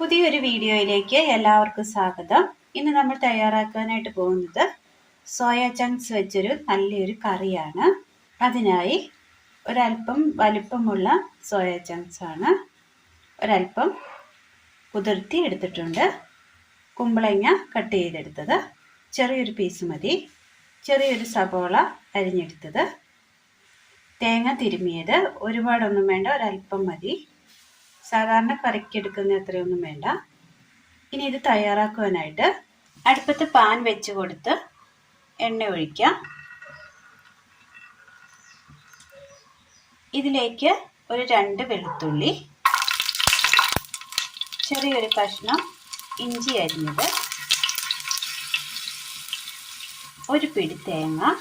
പുതിയൊരു വീഡിയോയിലേക്ക് എല്ലാവർക്കും സ്വാഗതം. ഇന്ന് നമ്മൾ തയ്യാറാക്കാനായിട്ട് പോകുന്നത് സോയ ചങ്ക്സ് വെച്ചൊരു നല്ലൊരു കറിയാണ്. അതിനായി ഒരല്പം വലിപ്പമുള്ള സോയ ചങ്ക്സ് ആണ്. ഒരല്പം കുതിർത്തി എടുത്തിട്ടുണ്ട്. കുമ്പളങ്ങ കട്ട് ചെയ്തെടുത്തത്, ചെറിയൊരു പീസ് മതി. ചെറിയൊരു സബോള അരിഞ്ഞെടുത്തത്, തേങ്ങ തിരുമിയത്, ഒരുപാടൊന്നും വേണ്ട, ഒരല്പം മതി. സാധാരണ കറിക്കെടുക്കുന്ന അത്രയൊന്നും വേണ്ട. ഇനി ഇത് തയ്യാറാക്കുവാനായിട്ട് അടുപ്പത്ത് പാൻ വെച്ച് കൊടുത്ത് എണ്ണ ഒഴിക്കാം. ഇതിലേക്ക് ഒരു 2 വെളുത്തുള്ളി, ചെറിയൊരു കഷ്ണം ഇഞ്ചി അരിഞ്ഞത്, ഒരു പിടി തേങ്ങ,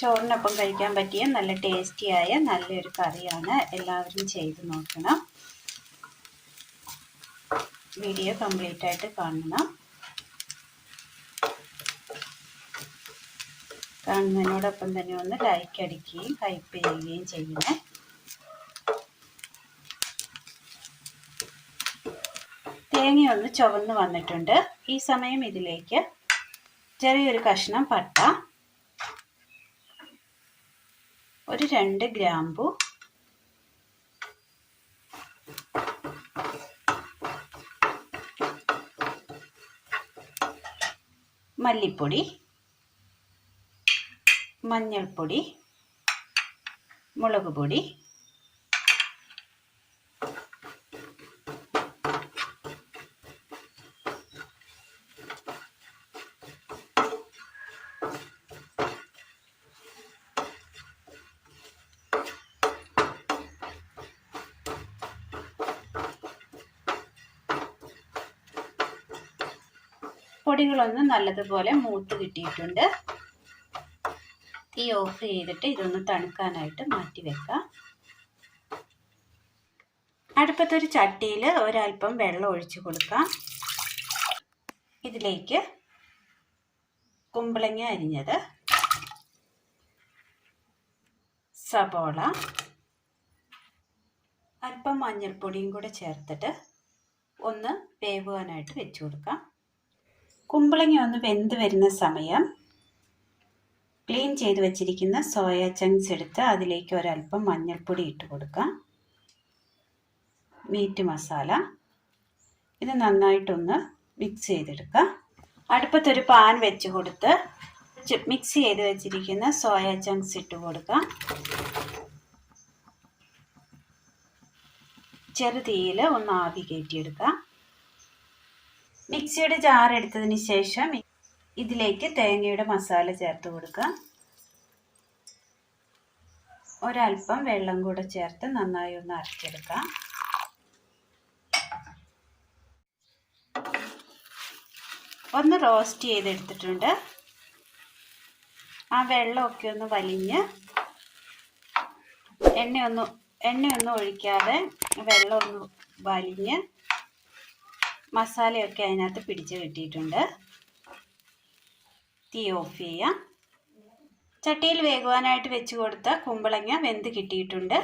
ചോറിനൊപ്പം കഴിക്കാൻ പറ്റിയ നല്ല ടേസ്റ്റിയായ നല്ലൊരു കറിയാണ്. എല്ലാവരും ചെയ്ത് നോക്കണം. വീഡിയോ കംപ്ലീറ്റ് ആയിട്ട് കാണണം. കാണുന്നതിനോടൊപ്പം തന്നെ ഒന്ന് ലൈക്ക് അടിക്കുകയും ഹൈപ്പ് ചെയ്യുകയും ചെയ്യണേ. തേങ്ങയൊന്ന് ചുവന്ന് വന്നിട്ടുണ്ട്. ഈ സമയം ഇതിലേക്ക് ചെറിയൊരു കഷ്ണം പട്ട, ഒരു 2 ഗ്രാമ്പു, മല്ലിപ്പൊടി, മഞ്ഞൾപ്പൊടി, മുളക് പൊടി, പൊടികളൊന്ന് നല്ലതുപോലെ മൂത്ത് കിട്ടിയിട്ടുണ്ട്. തീ ഓഫ് ചെയ്തിട്ട് ഇതൊന്ന് തണുക്കാനായിട്ട് മാറ്റി വെക്കാം. അടുപ്പത്തൊരു ചട്ടിയിൽ ഒരല്പം വെള്ളം ഒഴിച്ചു കൊടുക്കാം. ഇതിലേക്ക് കുമ്പളങ്ങ അരിഞ്ഞത്, സബോള, അല്പം മഞ്ഞൾപ്പൊടിയും കൂടെ ചേർത്തിട്ട് ഒന്ന് വേവുവാനായിട്ട് വെച്ചു കൊടുക്കാം. കുമ്പളങ്ങ ഒന്ന് വെന്ത് വരുന്ന സമയം ക്ലീൻ ചെയ്ത് വെച്ചിരിക്കുന്ന സോയ ചങ്ക്സ് എടുത്ത് അതിലേക്ക് ഒരല്പം മഞ്ഞൾപ്പൊടി ഇട്ട് കൊടുക്കാം. മീറ്റ് മസാല, ഇത് നന്നായിട്ടൊന്ന് മിക്സ് ചെയ്തെടുക്കാം. അടുപ്പത്തൊരു പാൻ വെച്ച് കൊടുത്ത് മിക്സ് ചെയ്ത് വെച്ചിരിക്കുന്ന സോയ ചങ്ക്സ് ഇട്ട് കൊടുക്കാം. ചെറുതീയിൽ ഒന്ന് ആവി കയറ്റിയെടുക്കാം. മിക്സിയുടെ ജാർ എടുത്തതിന് ശേഷം ഇതിലേക്ക് തേങ്ങയുടെ മസാല ചേർത്ത് കൊടുക്കാം. ഒരല്പം വെള്ളം കൂടെ ചേർത്ത് നന്നായി ഒന്ന് അരച്ചെടുക്കാം. ഒന്ന് റോസ്റ്റ് ചെയ്തെടുത്തിട്ടുണ്ട്. ആ വെള്ളമൊക്കെ ഒന്ന് വലിഞ്ഞ് എണ്ണയൊന്നും ഒഴിക്കാതെ വെള്ളമൊന്ന് വലിഞ്ഞ് മസാലയൊക്കെ അതിനകത്ത് പിടിച്ച് കിട്ടിയിട്ടുണ്ട്. തീ ഓഫ് ചെയ്യാം. ചട്ടിയിൽ വേകുവാനായിട്ട് വെച്ച് കൊടുത്ത കുമ്പളങ്ങ വെന്ത് കിട്ടിയിട്ടുണ്ട്.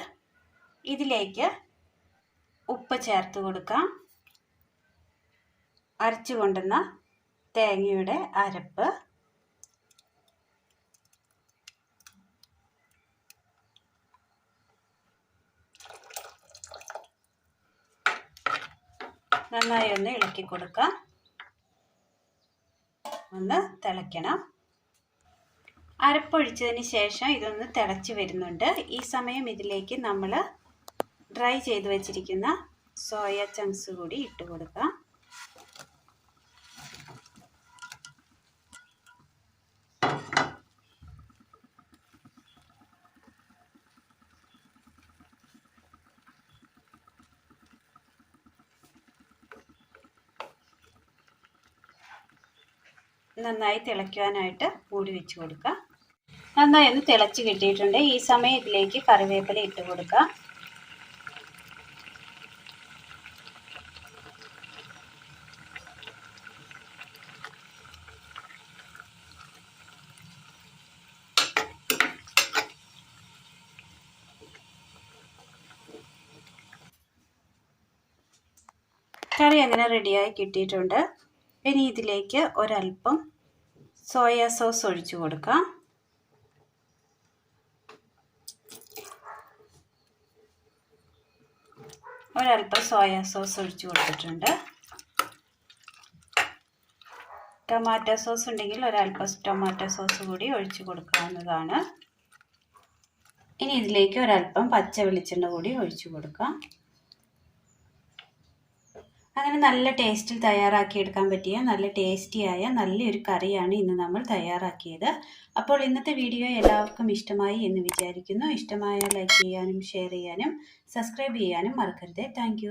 ഇതിലേക്ക് ഉപ്പ് ചേർത്ത് കൊടുക്കാം. അരച്ചു കൊണ്ടുവന്ന തേങ്ങയുടെ അരപ്പ്, നന്നായി ഒന്ന് ഇളക്കി കൊടുക്കാം. ഒന്ന് തിളയ്ക്കണം. അരപ്പൊഴിച്ചതിന് ശേഷം ഇതൊന്ന് തിളച്ച് വരുന്നുണ്ട്. ഈ സമയം ഇതിലേക്ക് നമ്മൾ ഡ്രൈ ചെയ്ത് വെച്ചിരിക്കുന്ന സോയ ചങ്ക്സ് കൂടി ഇട്ട് കൊടുക്കാം. നന്നായി തിളയ്ക്കുവാനായിട്ട് മൂടി വെച്ച് കൊടുക്കുക. നന്നായി ഒന്ന് തിളച്ച് കിട്ടിയിട്ടുണ്ട്. ഈ സമയം ഇതിലേക്ക് കറിവേപ്പില ഇട്ട് കൊടുക്കുക. കറി അങ്ങനെ റെഡിയായി കിട്ടിയിട്ടുണ്ട്. ഇനി ഇതിലേക്ക് ഒരല്പം സോയാ സോസ് ഒഴിച്ചു കൊടുക്കാം. ഒരല്പം സോയാ സോസ് ഒഴിച്ചു കൊടുത്തിട്ടുണ്ട്. ടൊമാറ്റോ സോസ് ഉണ്ടെങ്കിൽ ഒരല്പം ടൊമാറ്റോ സോസ് കൂടി ഒഴിച്ചു കൊടുക്കാവുന്നതാണ്. ഇനി ഇതിലേക്ക് ഒരല്പം പച്ച വെളിച്ചെണ്ണ കൂടി ഒഴിച്ചു കൊടുക്കാം. അങ്ങനെ നല്ല ടേസ്റ്റിൽ തയ്യാറാക്കിയെടുക്കാൻ പറ്റിയ നല്ല ടേസ്റ്റിയായ നല്ലൊരു കറിയാണ് ഇന്ന് നമ്മൾ തയ്യാറാക്കിയത്. അപ്പോൾ ഇന്നത്തെ വീഡിയോ എല്ലാവർക്കും ഇഷ്ടമായി എന്ന് വിചാരിക്കുന്നു. ഇഷ്ടമായാൽ ലൈക്ക് ചെയ്യാനും ഷെയർ ചെയ്യാനും സബ്സ്ക്രൈബ് ചെയ്യാനും മറക്കരുത്. താങ്ക്